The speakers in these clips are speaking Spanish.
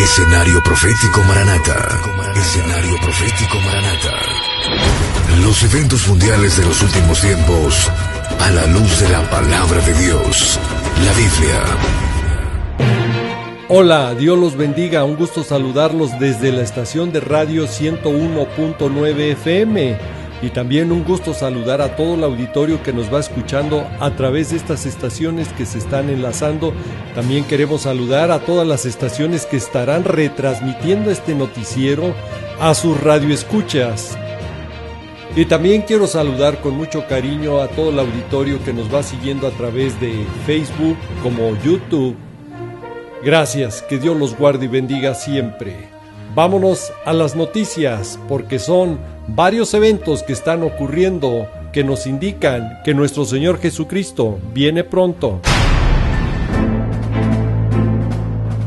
Escenario Profético Maranata. Escenario Profético Maranata. Los eventos mundiales de los últimos tiempos a la luz de la palabra de Dios, la Biblia. Hola, Dios los bendiga, un gusto saludarlos desde la estación de radio 101.9 FM y también un gusto saludar a todo el auditorio que nos va escuchando a través de estas estaciones que se están enlazando. También queremos saludar a todas las estaciones que estarán retransmitiendo este noticiero a sus radioescuchas. Y también quiero saludar con mucho cariño a todo el auditorio que nos va siguiendo a través de Facebook como YouTube. Gracias, que Dios los guarde y bendiga siempre. Vámonos a las noticias, porque son varios eventos que están ocurriendo que nos indican que nuestro Señor Jesucristo viene pronto.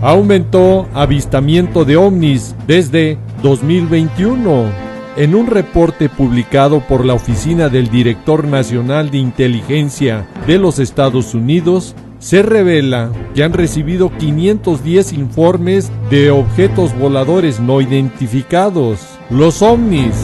Aumentó avistamiento de ovnis desde 2021. En un reporte publicado por la Oficina del Director Nacional de Inteligencia de los Estados Unidos, se revela que han recibido 510 informes de objetos voladores no identificados, los ovnis.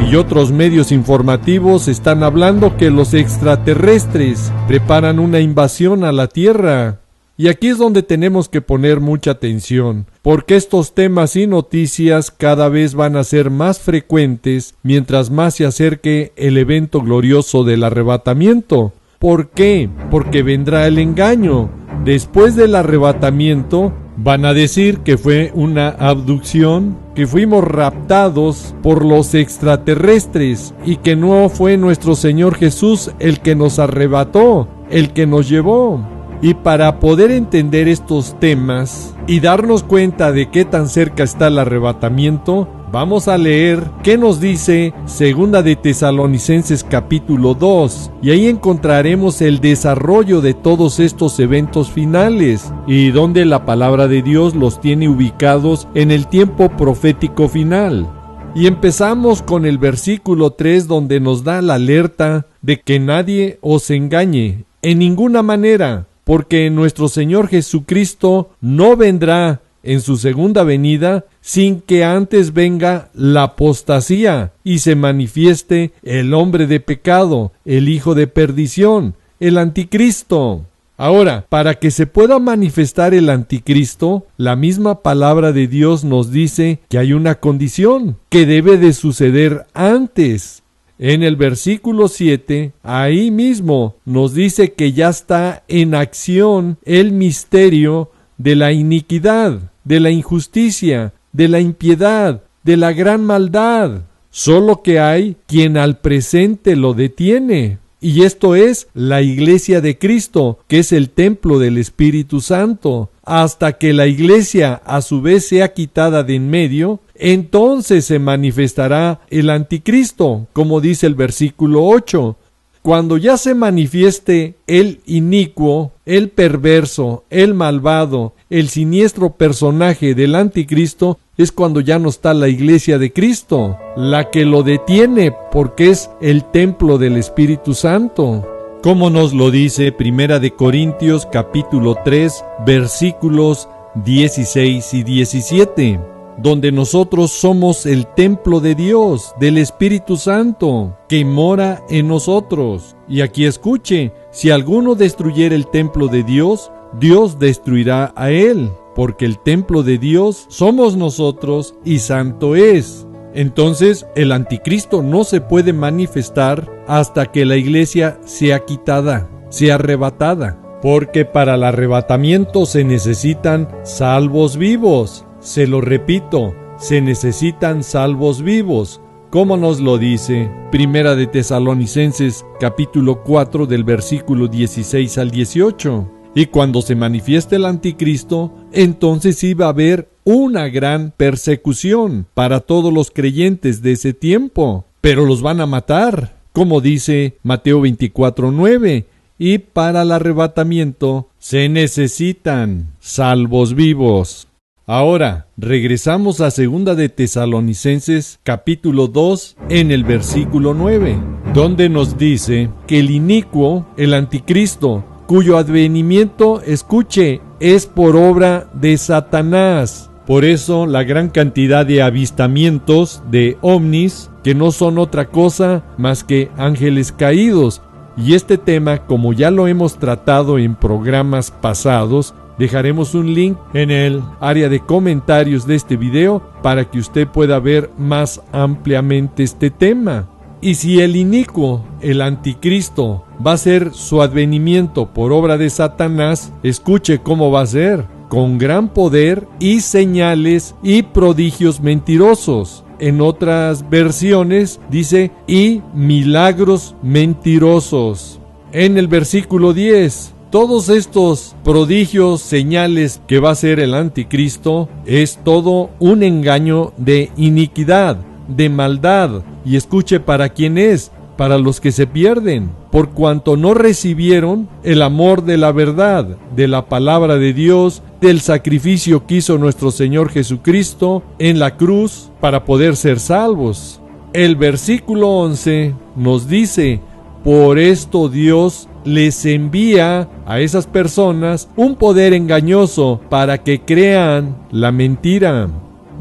Y otros medios informativos están hablando que los extraterrestres preparan una invasión a la Tierra. Y aquí es donde tenemos que poner mucha atención, porque estos temas y noticias cada vez van a ser más frecuentes mientras más se acerque el evento glorioso del arrebatamiento. ¿Por qué? Porque vendrá el engaño. Después del arrebatamiento van a decir que fue una abducción, que fuimos raptados por los extraterrestres y que no fue nuestro Señor Jesús el que nos arrebató, el que nos llevó. Y para poder entender estos temas y darnos cuenta de qué tan cerca está el arrebatamiento, vamos a leer qué nos dice Segunda de Tesalonicenses capítulo 2, y ahí encontraremos el desarrollo de todos estos eventos finales y donde la palabra de Dios los tiene ubicados en el tiempo profético final. Y empezamos con el versículo 3, donde nos da la alerta de que nadie os engañe en ninguna manera, porque nuestro Señor Jesucristo no vendrá en su segunda venida sin que antes venga la apostasía y se manifieste el hombre de pecado, el hijo de perdición, el anticristo. Ahora, para que se pueda manifestar el anticristo, la misma palabra de Dios nos dice que hay una condición que debe de suceder antes. En el versículo 7, ahí mismo nos dice que ya está en acción el misterio de la iniquidad, de la injusticia, de la impiedad, de la gran maldad. Solo que hay quien al presente lo detiene. Y esto es la iglesia de Cristo, que es el templo del Espíritu Santo. Hasta que la iglesia a su vez sea quitada de en medio, entonces se manifestará el anticristo, como dice el versículo 8. Cuando ya se manifieste el inicuo, el perverso, el malvado, el siniestro personaje del anticristo, es cuando ya no está la iglesia de Cristo, la que lo detiene porque es el templo del Espíritu Santo. Como nos lo dice Primera de Corintios capítulo 3, versículos 16 y 17. Donde nosotros somos el templo de Dios, del Espíritu Santo, que mora en nosotros. Y aquí escuche, si alguno destruyera el templo de Dios, Dios destruirá a él, porque el templo de Dios somos nosotros y santo es. Entonces, el anticristo no se puede manifestar hasta que la iglesia sea quitada, sea arrebatada, porque para el arrebatamiento se necesitan salvos vivos. Se lo repito, se necesitan salvos vivos, como nos lo dice Primera de Tesalonicenses capítulo 4 del versículo 16 al 18. Y cuando se manifieste el anticristo, entonces iba a haber una gran persecución para todos los creyentes de ese tiempo, pero los van a matar, como dice Mateo 24:9. Y para el arrebatamiento se necesitan salvos vivos. Ahora, regresamos a Segunda de Tesalonicenses capítulo 2 en el versículo 9, donde nos dice que el inicuo, el anticristo, cuyo advenimiento, escuche, es por obra de Satanás. Por eso la gran cantidad de avistamientos de ovnis, que no son otra cosa más que ángeles caídos. Y este tema, como ya lo hemos tratado en programas pasados, dejaremos un link en el área de comentarios de este video para que usted pueda ver más ampliamente este tema. Y si el inicuo, el anticristo, va a ser su advenimiento por obra de Satanás, escuche cómo va a ser: con gran poder y señales y prodigios mentirosos. En otras versiones dice, y milagros mentirosos. En el versículo 10, todos estos prodigios, señales que va a ser el anticristo, es todo un engaño de iniquidad, de maldad. Y escuche para quién es: para los que se pierden, por cuanto no recibieron el amor de la verdad, de la palabra de Dios, del sacrificio que hizo nuestro Señor Jesucristo en la cruz para poder ser salvos. El versículo 11 nos dice: por esto Dios les envía a esas personas un poder engañoso para que crean la mentira.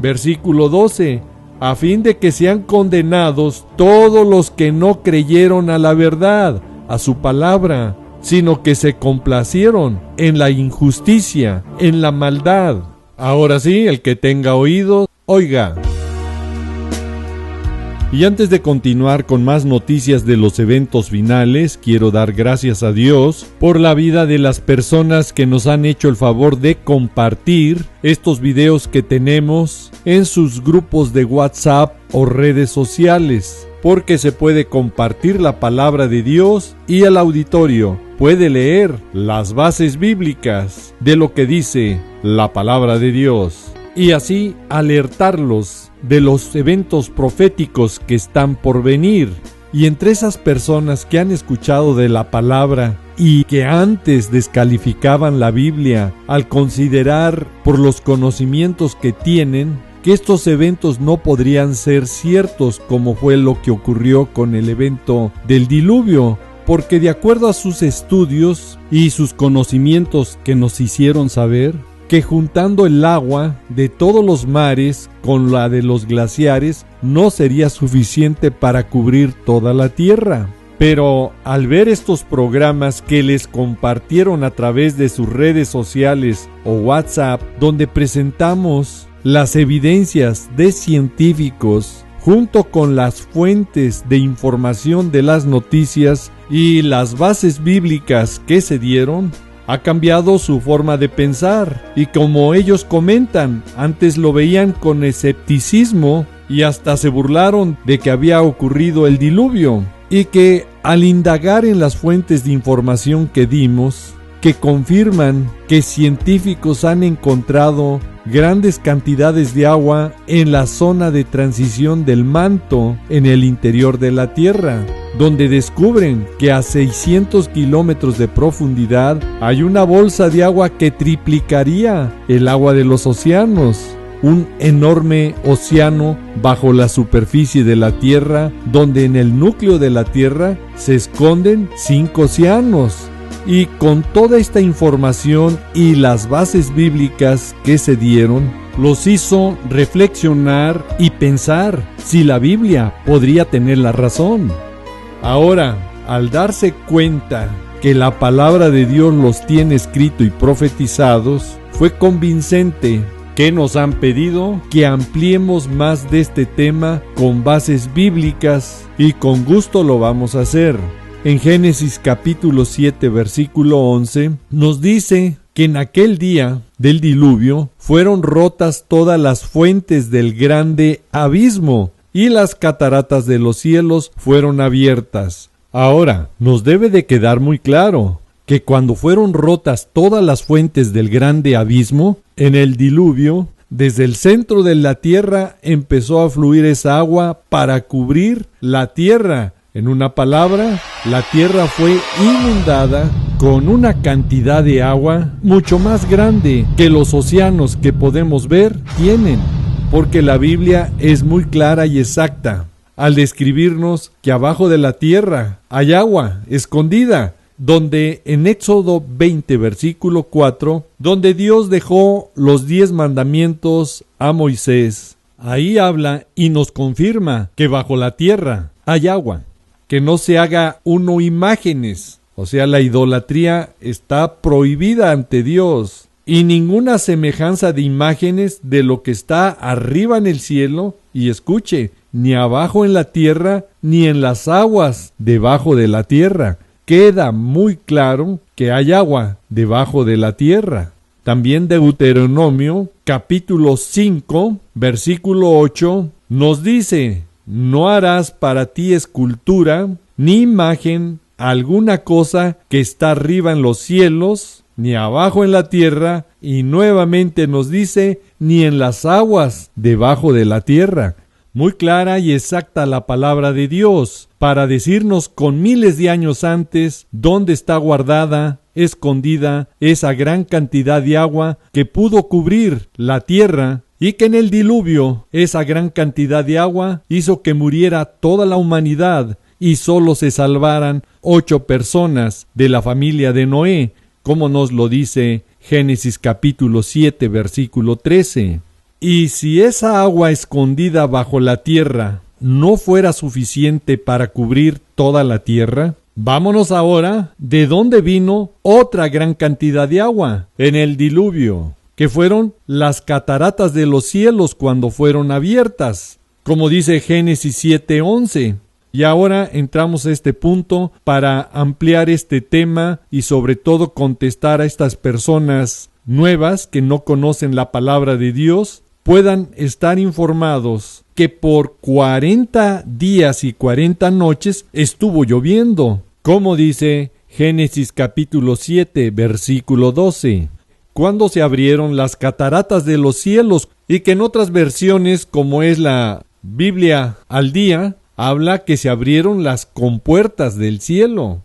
Versículo 12: a fin de que sean condenados todos los que no creyeron a la verdad, a su palabra, sino que se complacieron en la injusticia, en la maldad. Ahora sí, el que tenga oídos, oiga. Y antes de continuar con más noticias de los eventos finales, quiero dar gracias a Dios por la vida de las personas que nos han hecho el favor de compartir estos videos que tenemos en sus grupos de WhatsApp o redes sociales, porque se puede compartir la palabra de Dios y el auditorio puede leer las bases bíblicas de lo que dice la palabra de Dios, y así alertarlos de los eventos proféticos que están por venir. Y entre esas personas que han escuchado de la palabra y que antes descalificaban la Biblia al considerar por los conocimientos que tienen que estos eventos no podrían ser ciertos, como fue lo que ocurrió con el evento del diluvio, porque de acuerdo a sus estudios y sus conocimientos que nos hicieron saber, que juntando el agua de todos los mares con la de los glaciares no sería suficiente para cubrir toda la tierra. Pero al ver estos programas que les compartieron a través de sus redes sociales o WhatsApp, donde presentamos las evidencias de científicos junto con las fuentes de información de las noticias y las bases bíblicas que se dieron, ha cambiado su forma de pensar, y como ellos comentan, antes lo veían con escepticismo y hasta se burlaron de que había ocurrido el diluvio, y que al indagar en las fuentes de información que dimos, que confirman que científicos han encontrado grandes cantidades de agua en la zona de transición del manto en el interior de la Tierra, donde descubren que a 600 kilómetros de profundidad hay una bolsa de agua que triplicaría el agua de los océanos. Un enorme océano bajo la superficie de la Tierra, donde en el núcleo de la Tierra se esconden 5 océanos. Y con toda esta información y las bases bíblicas que se dieron, los hizo reflexionar y pensar si la Biblia podría tener la razón. Ahora, al darse cuenta que la palabra de Dios los tiene escrito y profetizados, fue convincente. ¿Qué nos han pedido? Que ampliemos más de este tema con bases bíblicas, y con gusto lo vamos a hacer. En Génesis capítulo 7 versículo 11 nos dice que en aquel día del diluvio fueron rotas todas las fuentes del grande abismo y las cataratas de los cielos fueron abiertas. Ahora, nos debe de quedar muy claro que cuando fueron rotas todas las fuentes del grande abismo, en el diluvio, desde el centro de la tierra empezó a fluir esa agua para cubrir la tierra. En una palabra, la tierra fue inundada con una cantidad de agua mucho más grande que los océanos que podemos ver tienen, porque la Biblia es muy clara y exacta al describirnos que abajo de la tierra hay agua escondida, donde en Éxodo 20, versículo 4, donde Dios dejó los 10 mandamientos a Moisés. Ahí habla y nos confirma que bajo la tierra hay agua, que no se haga uno imágenes, o sea, la idolatría está prohibida ante Dios, y ninguna semejanza de imágenes de lo que está arriba en el cielo, y escuche, ni abajo en la tierra, ni en las aguas debajo de la tierra. Queda muy claro que hay agua debajo de la tierra. También Deuteronomio, capítulo 5, versículo 8, nos dice: no harás para ti escultura, ni imagen, alguna cosa que está arriba en los cielos, ni abajo en la tierra, y nuevamente nos dice, ni en las aguas debajo de la tierra. Muy clara y exacta la palabra de Dios, para decirnos con miles de años antes dónde está guardada, escondida, esa gran cantidad de agua que pudo cubrir la tierra, y que en el diluvio esa gran cantidad de agua hizo que muriera toda la humanidad y solo se salvaran 8 personas de la familia de Noé, como nos lo dice Génesis capítulo 7, versículo 13. Y si esa agua escondida bajo la tierra no fuera suficiente para cubrir toda la tierra, vámonos ahora de dónde vino otra gran cantidad de agua en el diluvio, que fueron las cataratas de los cielos cuando fueron abiertas, como dice Génesis 7:11. Y ahora entramos a este punto para ampliar este tema y sobre todo contestar a estas personas nuevas que no conocen la palabra de Dios, puedan estar informados que por 40 días y 40 noches estuvo lloviendo, como dice Génesis capítulo 7, versículo 12, cuando se abrieron las cataratas de los cielos, y que en otras versiones, como es la Biblia al día, habla que se abrieron las compuertas del cielo.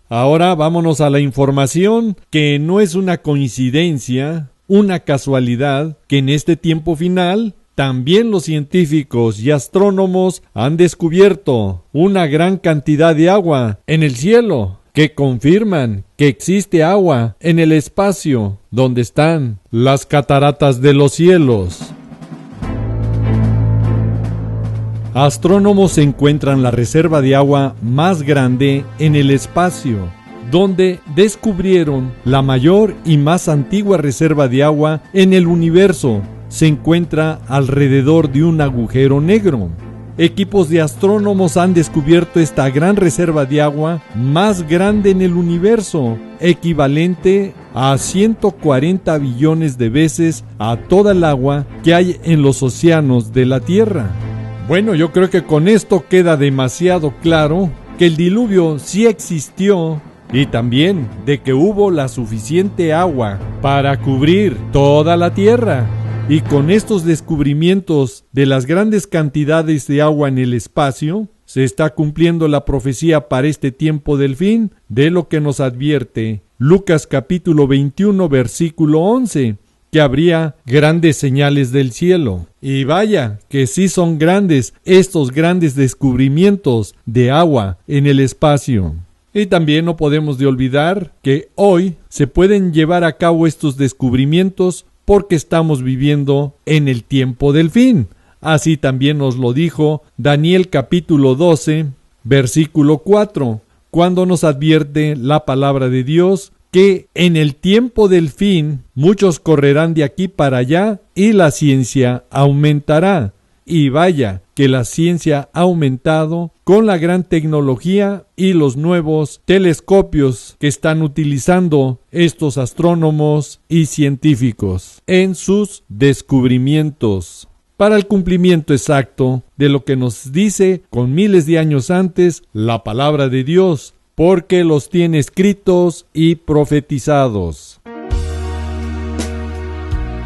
Ahora vámonos a la información, que no es una coincidencia, una casualidad, que en este tiempo final también los científicos y astrónomos han descubierto una gran cantidad de agua en el cielo, que confirman que existe agua en el espacio donde están las cataratas de los cielos. Astrónomos encuentran la reserva de agua más grande en el espacio, donde descubrieron la mayor y más antigua reserva de agua en el universo. Se encuentra alrededor de un agujero negro. Equipos de astrónomos han descubierto esta gran reserva de agua más grande en el universo, equivalente a 140 billones de veces a toda el agua que hay en los océanos de la Tierra. Bueno, yo creo que con esto queda demasiado claro que el diluvio sí existió, y también de que hubo la suficiente agua para cubrir toda la tierra. Y con estos descubrimientos de las grandes cantidades de agua en el espacio, se está cumpliendo la profecía para este tiempo del fin, de lo que nos advierte Lucas capítulo 21, versículo 11, que habría grandes señales del cielo. Y vaya, que sí son grandes estos grandes descubrimientos de agua en el espacio. Y también no podemos de olvidar que hoy se pueden llevar a cabo estos descubrimientos porque estamos viviendo en el tiempo del fin. Así también nos lo dijo Daniel capítulo 12, versículo 4, cuando nos advierte la palabra de Dios que en el tiempo del fin muchos correrán de aquí para allá y la ciencia aumentará. Y vaya que la ciencia ha aumentado con la gran tecnología y los nuevos telescopios que están utilizando estos astrónomos y científicos en sus descubrimientos, para el cumplimiento exacto de lo que nos dice con miles de años antes la palabra de Dios, porque los tiene escritos y profetizados.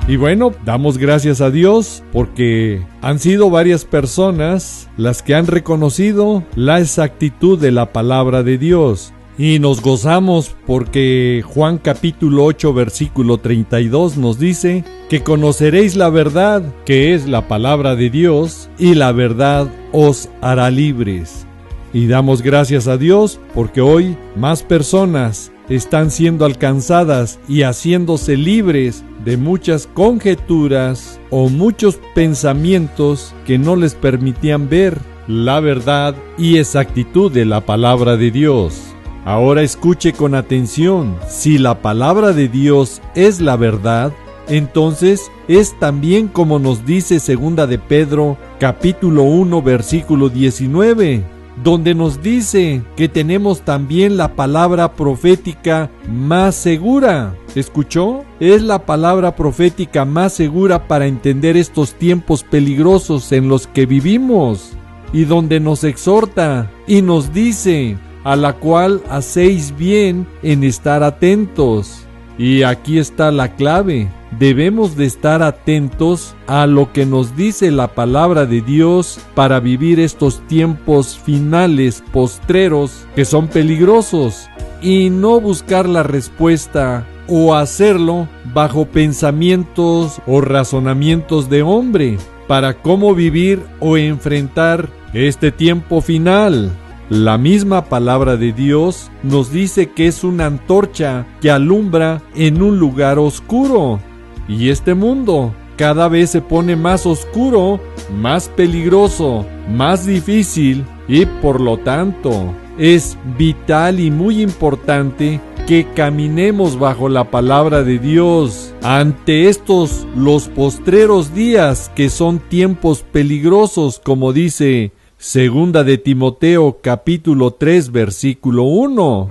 Y bueno, damos gracias a Dios porque han sido varias personas las que han reconocido la exactitud de la palabra de Dios. Y nos gozamos porque Juan capítulo 8 versículo 32 nos dice que conoceréis la verdad, que es la palabra de Dios, y la verdad os hará libres. Y damos gracias a Dios porque hoy más personas están siendo alcanzadas y haciéndose libres de muchas conjeturas o muchos pensamientos que no les permitían ver la verdad y exactitud de la palabra de Dios. Ahora escuche con atención, si la palabra de Dios es la verdad, entonces es también como nos dice 2 de Pedro, capítulo 1, versículo 19, donde nos dice que tenemos también la palabra profética más segura. ¿Escuchó? Es la palabra profética más segura para entender estos tiempos peligrosos en los que vivimos, y donde nos exhorta y nos dice: a la cual hacéis bien en estar atentos. Y aquí está la clave. Debemos de estar atentos a lo que nos dice la palabra de Dios para vivir estos tiempos finales, postreros, que son peligrosos, y no buscar la respuesta o hacerlo bajo pensamientos o razonamientos de hombre para cómo vivir o enfrentar este tiempo final. La misma palabra de Dios nos dice que es una antorcha que alumbra en un lugar oscuro. Y este mundo cada vez se pone más oscuro, más peligroso, más difícil, y por lo tanto es vital y muy importante que caminemos bajo la palabra de Dios ante estos los postreros días, que son tiempos peligrosos, como dice 2 de Timoteo capítulo 3 versículo 1.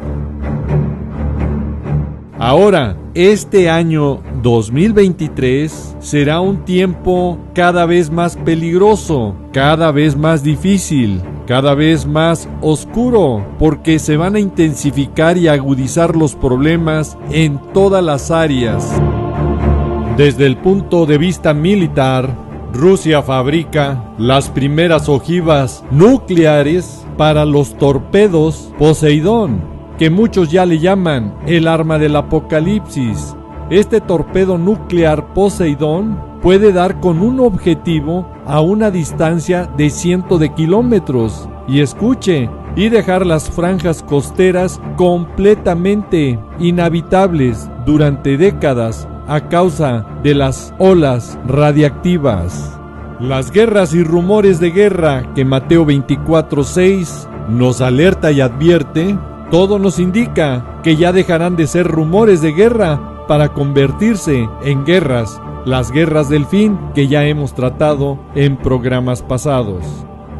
Ahora, este año 2023 será un tiempo cada vez más peligroso, cada vez más difícil, cada vez más oscuro, porque se van a intensificar y agudizar los problemas en todas las áreas. Desde el punto de vista militar, Rusia fabrica las primeras ojivas nucleares para los torpedos Poseidón, que muchos ya le llaman el arma del apocalipsis. Este torpedo nuclear Poseidón puede dar con un objetivo a una distancia de cientos de kilómetros, y escuche, y dejar las franjas costeras completamente inhabitables durante décadas a causa de las olas radiactivas. Las guerras y rumores de guerra que Mateo 24:6 nos alerta y advierte, todo nos indica que ya dejarán de ser rumores de guerra para convertirse en guerras, las guerras del fin que ya hemos tratado en programas pasados.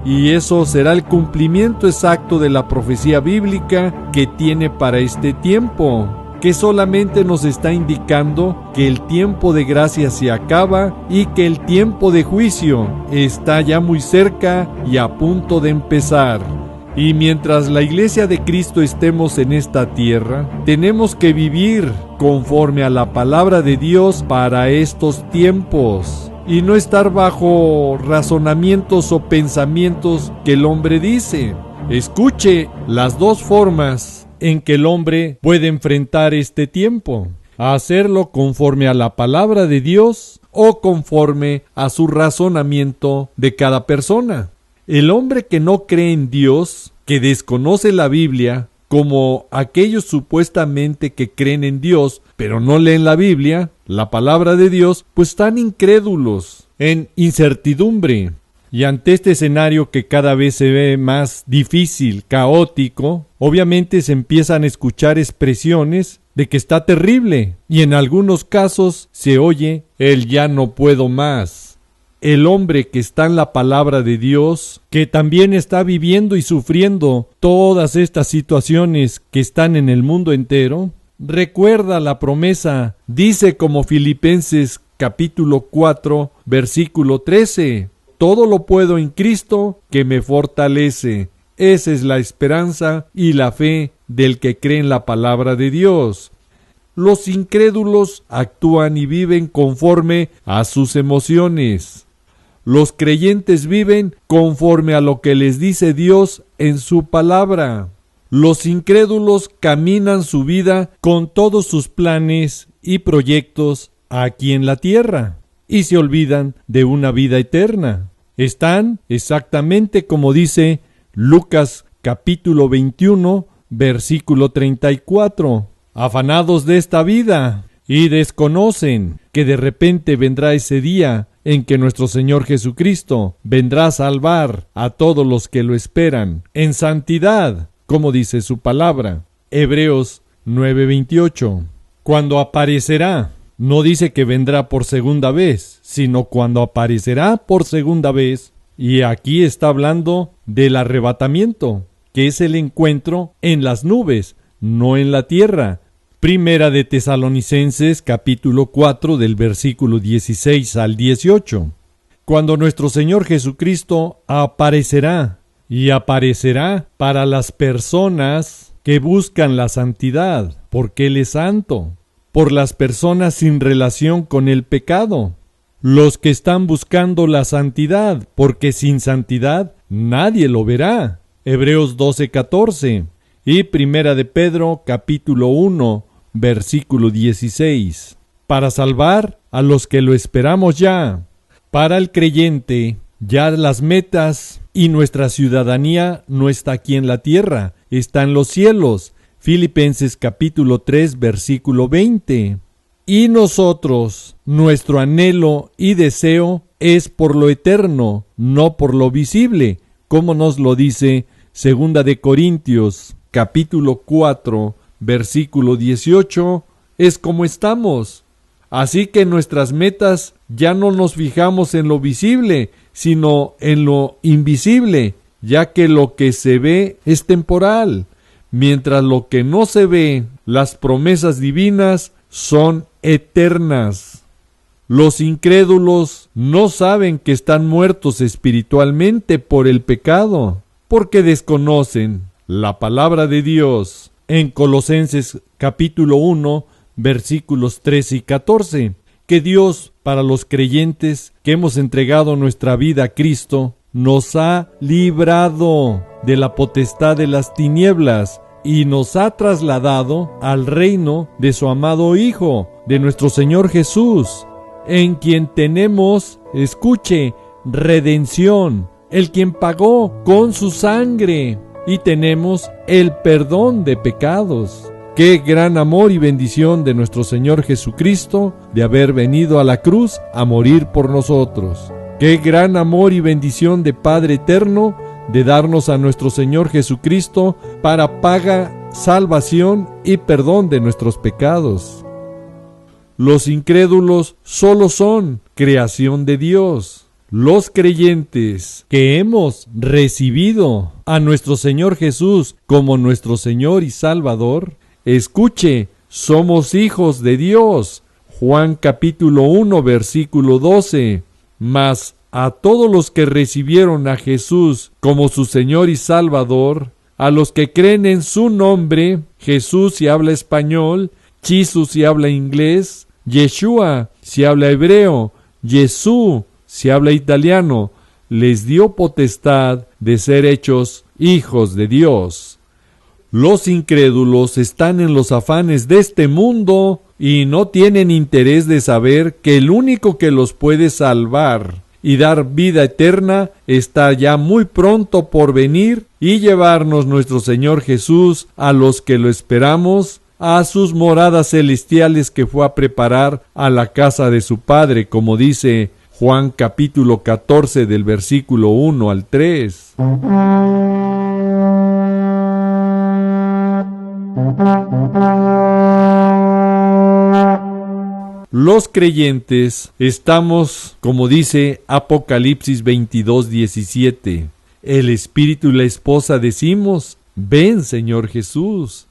Y eso será el cumplimiento exacto de la profecía bíblica que tiene para este tiempo, que solamente nos está indicando que el tiempo de gracia se acaba y que el tiempo de juicio está ya muy cerca y a punto de empezar. Y mientras la Iglesia de Cristo estemos en esta tierra, tenemos que vivir conforme a la palabra de Dios para estos tiempos, y no estar bajo razonamientos o pensamientos que el hombre dice. Escuche las dos formas en que el hombre puede enfrentar este tiempo: a hacerlo conforme a la palabra de Dios o conforme a su razonamiento de cada persona. El hombre que no cree en Dios, que desconoce la Biblia, como aquellos supuestamente que creen en Dios, pero no leen la Biblia, la palabra de Dios, pues están incrédulos, en incertidumbre. Y ante este escenario que cada vez se ve más difícil, caótico, obviamente se empiezan a escuchar expresiones de que está terrible, y en algunos casos se oye el ya no puedo más. El hombre que está en la palabra de Dios, que también está viviendo y sufriendo todas estas situaciones que están en el mundo entero, recuerda la promesa, dice como Filipenses capítulo 4, versículo 13, todo lo puedo en Cristo que me fortalece. Esa es la esperanza y la fe del que cree en la palabra de Dios. Los incrédulos actúan y viven conforme a sus emociones. Los creyentes viven conforme a lo que les dice Dios en su palabra. Los incrédulos caminan su vida con todos sus planes y proyectos aquí en la tierra y se olvidan de una vida eterna. Están exactamente como dice Lucas capítulo 21, versículo 34. Afanados de esta vida y desconocen que de repente vendrá ese día en que nuestro Señor Jesucristo vendrá a salvar a todos los que lo esperan en santidad, como dice su palabra. Hebreos 9:28. Cuando aparecerá, no dice que vendrá por segunda vez, sino cuando aparecerá por segunda vez. Y aquí está hablando del arrebatamiento, que es el encuentro en las nubes, no en la tierra. Primera de Tesalonicenses capítulo 4 del versículo 16 al 18. Cuando nuestro Señor Jesucristo aparecerá, y aparecerá para las personas que buscan la santidad, porque Él es santo, por las personas sin relación con el pecado, los que están buscando la santidad, porque sin santidad nadie lo verá. Hebreos 12:14 y Primera de Pedro capítulo 1 versículo 16. Para salvar a los que lo esperamos ya. Para el creyente, ya las metas y nuestra ciudadanía no está aquí en la tierra, está en los cielos. Filipenses capítulo 3 versículo 20. Y nosotros, nuestro anhelo y deseo es por lo eterno, no por lo visible, como nos lo dice Segunda de Corintios capítulo 4 versículo 18, es como estamos. Así que nuestras metas ya no nos fijamos en lo visible, sino en lo invisible, ya que lo que se ve es temporal, mientras lo que no se ve, las promesas divinas, son eternas. Los incrédulos no saben que están muertos espiritualmente por el pecado, porque desconocen la palabra de Dios. En Colosenses capítulo 1, versículos 13 y 14, que Dios, para los creyentes que hemos entregado nuestra vida a Cristo, nos ha librado de la potestad de las tinieblas y nos ha trasladado al reino de su amado Hijo, de nuestro Señor Jesús, en quien tenemos, escuche, redención, el quien pagó con su sangre, y tenemos el perdón de pecados. Qué gran amor y bendición de nuestro Señor Jesucristo de haber venido a la cruz a morir por nosotros. Qué gran amor y bendición de Padre eterno de darnos a nuestro Señor Jesucristo para paga, salvación y perdón de nuestros pecados. Los incrédulos solo son creación de Dios. Los creyentes que hemos recibido a nuestro Señor Jesús como nuestro Señor y Salvador, escuche, somos hijos de Dios. Juan capítulo 1 versículo 12. Mas a todos los que recibieron a Jesús como su Señor y Salvador, a los que creen en su nombre, Jesús si habla español, Jesús si habla inglés, Yeshua si habla hebreo, Jesús si habla italiano, les dio potestad de ser hechos hijos de Dios. Los incrédulos están en los afanes de este mundo y no tienen interés de saber que el único que los puede salvar y dar vida eterna está ya muy pronto por venir y llevarnos nuestro Señor Jesús a los que lo esperamos a sus moradas celestiales que fue a preparar a la casa de su Padre, como dice Juan capítulo 14 del versículo 1 al 3. Los creyentes estamos, como dice Apocalipsis 22:17, el Espíritu y la esposa decimos, ven Señor Jesús.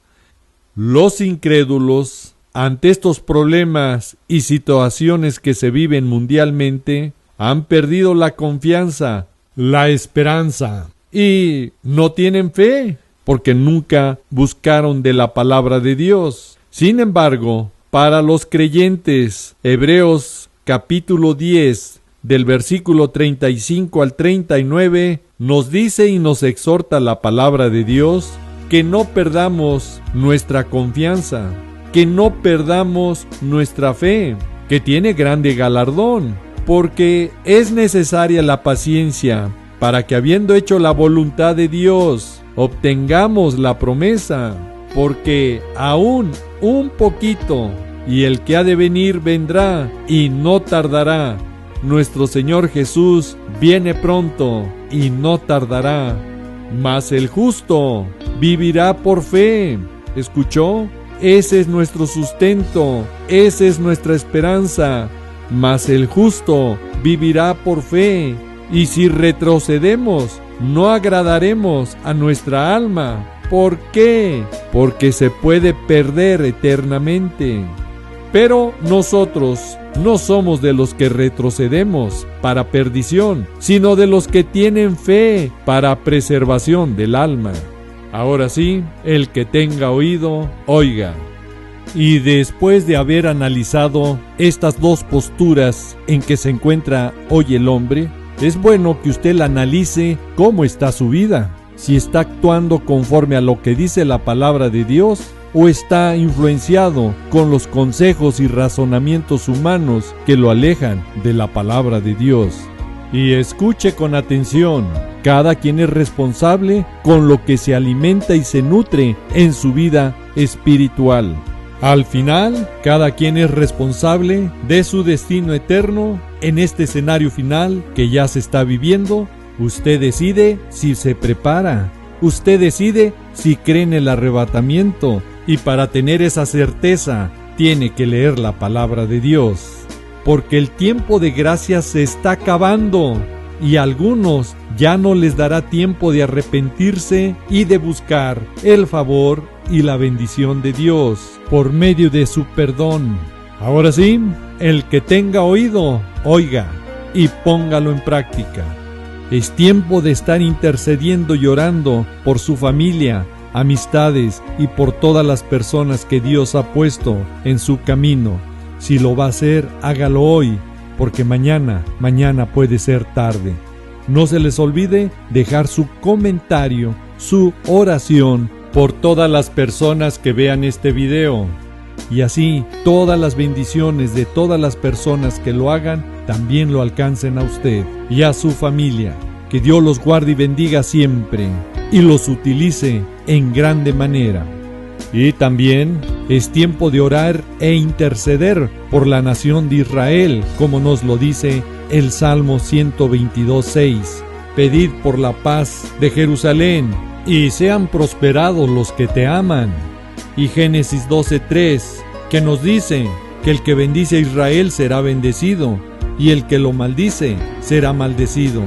Los incrédulos, ante estos problemas y situaciones que se viven mundialmente, han perdido la confianza, la esperanza y no tienen fe porque nunca buscaron de la palabra de Dios. Sin embargo, para los creyentes, Hebreos capítulo 10 del versículo 35 al 39 nos dice y nos exhorta la palabra de Dios que no perdamos nuestra confianza, que no perdamos nuestra fe, que tiene grande galardón, porque es necesaria la paciencia para que habiendo hecho la voluntad de Dios obtengamos la promesa, porque aún un poquito, y el que ha de venir vendrá, y no tardará. Nuestro Señor Jesús viene pronto, y no tardará. Mas el justo vivirá por fe. ¿Escuchó? Ese es nuestro sustento, esa es nuestra esperanza. Mas el justo vivirá por fe. Y si retrocedemos, no agradaremos a nuestra alma. ¿Por qué? Porque se puede perder eternamente. Pero nosotros no somos de los que retrocedemos para perdición, sino de los que tienen fe para preservación del alma. Ahora sí, el que tenga oído, oiga. Y después de haber analizado estas dos posturas en que se encuentra hoy el hombre, es bueno que usted la analice cómo está su vida, si está actuando conforme a lo que dice la palabra de Dios o está influenciado con los consejos y razonamientos humanos que lo alejan de la palabra de Dios. Y escuche con atención, cada quien es responsable con lo que se alimenta y se nutre en su vida espiritual. Al final, cada quien es responsable de su destino eterno en este escenario final que ya se está viviendo. Usted decide si se prepara, usted decide si cree en el arrebatamiento, y para tener esa certeza tiene que leer la palabra de Dios, porque el tiempo de gracia se está acabando y a algunos ya no les dará tiempo de arrepentirse y de buscar el favor y la bendición de Dios por medio de su perdón. Ahora sí, el que tenga oído, oiga y póngalo en práctica. Es tiempo de estar intercediendo y orando por su familia, amistades y por todas las personas que Dios ha puesto en su camino. Si lo va a hacer, hágalo hoy, porque mañana puede ser tarde. No se les olvide dejar su comentario, su oración por todas las personas que vean este video. Y así todas las bendiciones de todas las personas que lo hagan también lo alcancen a usted y a su familia. Que Dios los guarde y bendiga siempre y los utilice en grande manera. Y también es tiempo de orar e interceder por la nación de Israel, como nos lo dice el Salmo 122:6. Pedid por la paz de Jerusalén, y sean prosperados los que te aman. Y Génesis 12:3, que nos dice que el que bendice a Israel será bendecido, y el que lo maldice será maldecido.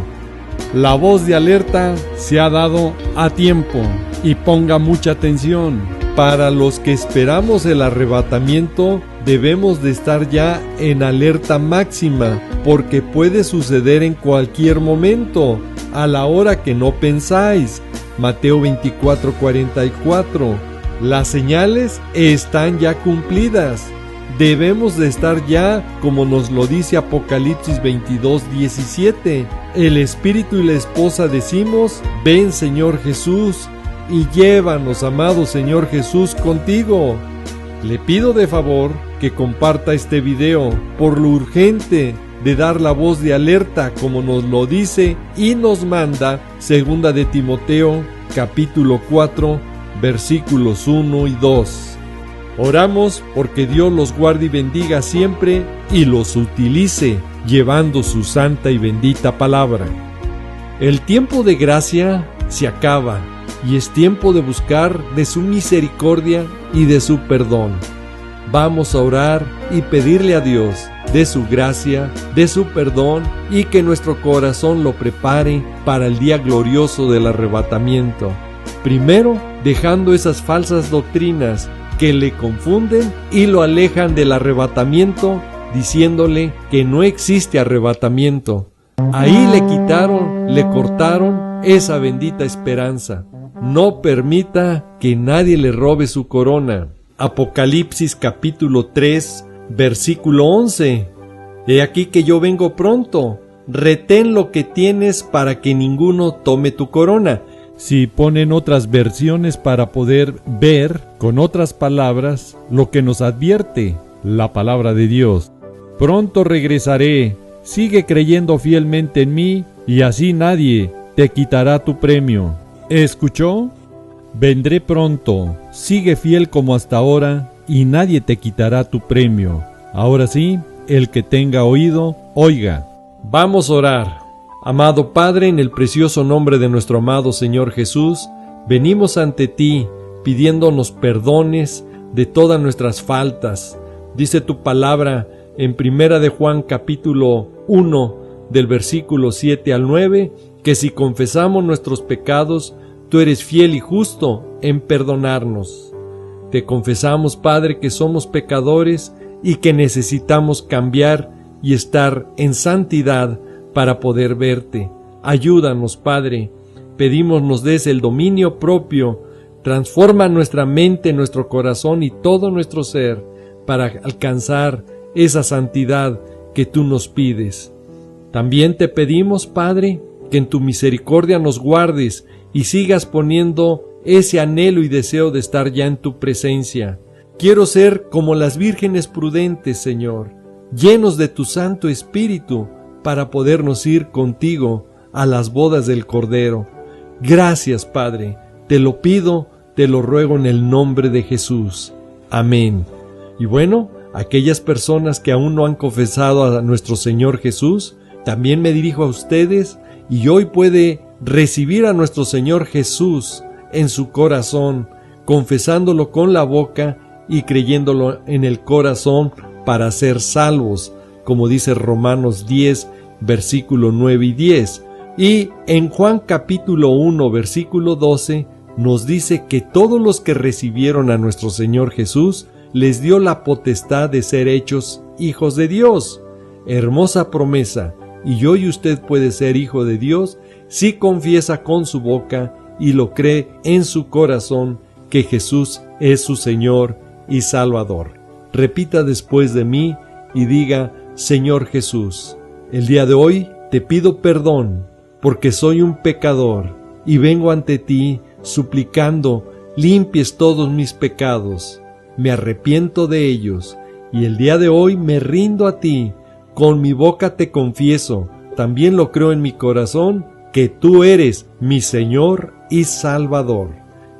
La voz de alerta se ha dado a tiempo, y ponga mucha atención. Para los que esperamos el arrebatamiento, debemos de estar ya en alerta máxima, porque puede suceder en cualquier momento, a la hora que no pensáis. Mateo 24:44. Las señales están ya cumplidas. Debemos de estar ya, como nos lo dice Apocalipsis 22:17. El Espíritu y la esposa decimos: ven, Señor Jesús, y llévanos, amado Señor Jesús, contigo. Le pido de favor que comparta este video por lo urgente de dar la voz de alerta, como nos lo dice y nos manda 2 de Timoteo capítulo 4 versículos 1 y 2. Oramos porque Dios los guarde y bendiga siempre y los utilice llevando su santa y bendita palabra. El tiempo de gracia se acaba y es tiempo de buscar de su misericordia y de su perdón. Vamos a orar y pedirle a Dios de su gracia, de su perdón, y que nuestro corazón lo prepare para el día glorioso del arrebatamiento. Primero, dejando esas falsas doctrinas que le confunden y lo alejan del arrebatamiento, diciéndole que no existe arrebatamiento. Ahí le quitaron, le cortaron esa bendita esperanza. No permita que nadie le robe su corona. Apocalipsis capítulo 3, versículo 11. He aquí que yo vengo pronto. Retén lo que tienes para que ninguno tome tu corona. Si ponen otras versiones para poder ver con otras palabras lo que nos advierte la palabra de Dios. Pronto regresaré. Sigue creyendo fielmente en mí y así nadie te quitará tu premio. ¿Escuchó? Vendré pronto, sigue fiel como hasta ahora, y nadie te quitará tu premio. Ahora sí, el que tenga oído, oiga. Vamos a orar. Amado Padre, en el precioso nombre de nuestro amado Señor Jesús, venimos ante ti, pidiéndonos perdones de todas nuestras faltas. Dice tu palabra en 1 de Juan capítulo 1, del versículo 7 al 9, que si confesamos nuestros pecados, tú eres fiel y justo en perdonarnos. Te confesamos, Padre, que somos pecadores y que necesitamos cambiar y estar en santidad para poder verte. Ayúdanos, Padre. Pedimos nos des el dominio propio. Transforma nuestra mente, nuestro corazón y todo nuestro ser para alcanzar esa santidad que tú nos pides. También te pedimos, Padre, que en tu misericordia nos guardes y sigas poniendo ese anhelo y deseo de estar ya en tu presencia. Quiero ser como las vírgenes prudentes, Señor, llenos de tu Santo Espíritu para podernos ir contigo a las bodas del Cordero. Gracias, Padre, te lo pido, te lo ruego en el nombre de Jesús. Amén. Y bueno, aquellas personas que aún no han confesado a nuestro Señor Jesús, también me dirijo a ustedes y hoy puede recibir a nuestro Señor Jesús en su corazón, confesándolo con la boca y creyéndolo en el corazón para ser salvos, como dice Romanos 10, versículo 9 y 10. Y en Juan capítulo 1, versículo 12, nos dice que todos los que recibieron a nuestro Señor Jesús, les dio la potestad de ser hechos hijos de Dios. Hermosa promesa, y hoy usted puede ser hijo de Dios si confiesa con su boca y lo cree en su corazón que Jesús es su Señor y Salvador. Repita después de mí y diga: Señor Jesús, el día de hoy te pido perdón porque soy un pecador y vengo ante ti suplicando limpies todos mis pecados. Me arrepiento de ellos y el día de hoy me rindo a ti. Con mi boca te confieso, también lo creo en mi corazón, que tú eres mi Señor y Salvador.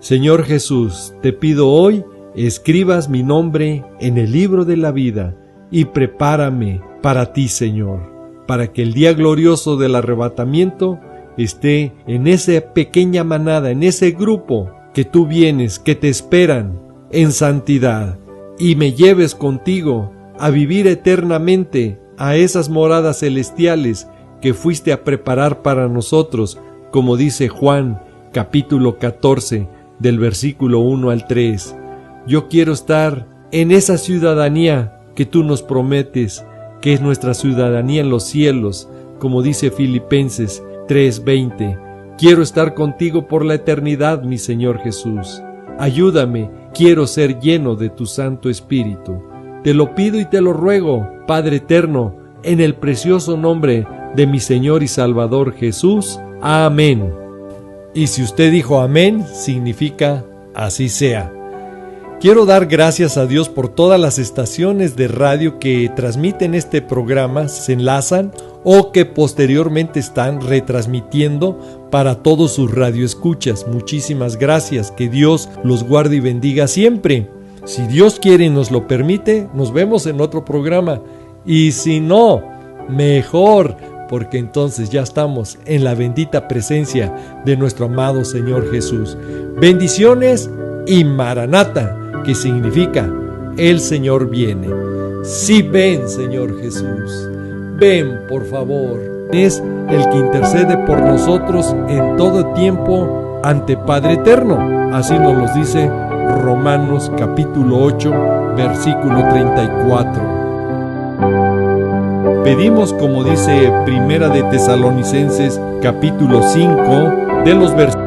Señor Jesús, te pido hoy, escribas mi nombre en el libro de la vida y prepárame para ti, Señor, para que el día glorioso del arrebatamiento esté en esa pequeña manada, en ese grupo que tú vienes, que te esperan en santidad, y me lleves contigo a vivir eternamente a esas moradas celestiales que fuiste a preparar para nosotros, como dice Juan capítulo 14 del versículo 1 al 3. Yo quiero estar en esa ciudadanía que tú nos prometes, que es nuestra ciudadanía en los cielos, como dice Filipenses 3:20. Quiero estar contigo por la eternidad, mi Señor Jesús. Ayúdame, quiero ser lleno de tu Santo Espíritu. Te lo pido y te lo ruego, Padre eterno, en el precioso nombre de mi Señor y Salvador Jesús. Amén. Y si usted dijo amén, significa así sea. Quiero dar gracias a Dios por todas las estaciones de radio que transmiten este programa, se enlazan o que posteriormente están retransmitiendo para todos sus radioescuchas. Muchísimas gracias, que Dios los guarde y bendiga siempre. Si Dios quiere y nos lo permite, nos vemos en otro programa. Y si no, mejor, porque entonces ya estamos en la bendita presencia de nuestro amado Señor Jesús. Bendiciones y Maranata, que significa el Señor viene. Sí, ven, Señor Jesús. Ven, por favor. Es el que intercede por nosotros en todo tiempo ante Padre Eterno. Así nos lo dice Romanos capítulo 8, versículo 34. Pedimos, como dice Primera de Tesalonicenses capítulo 5, de los versículos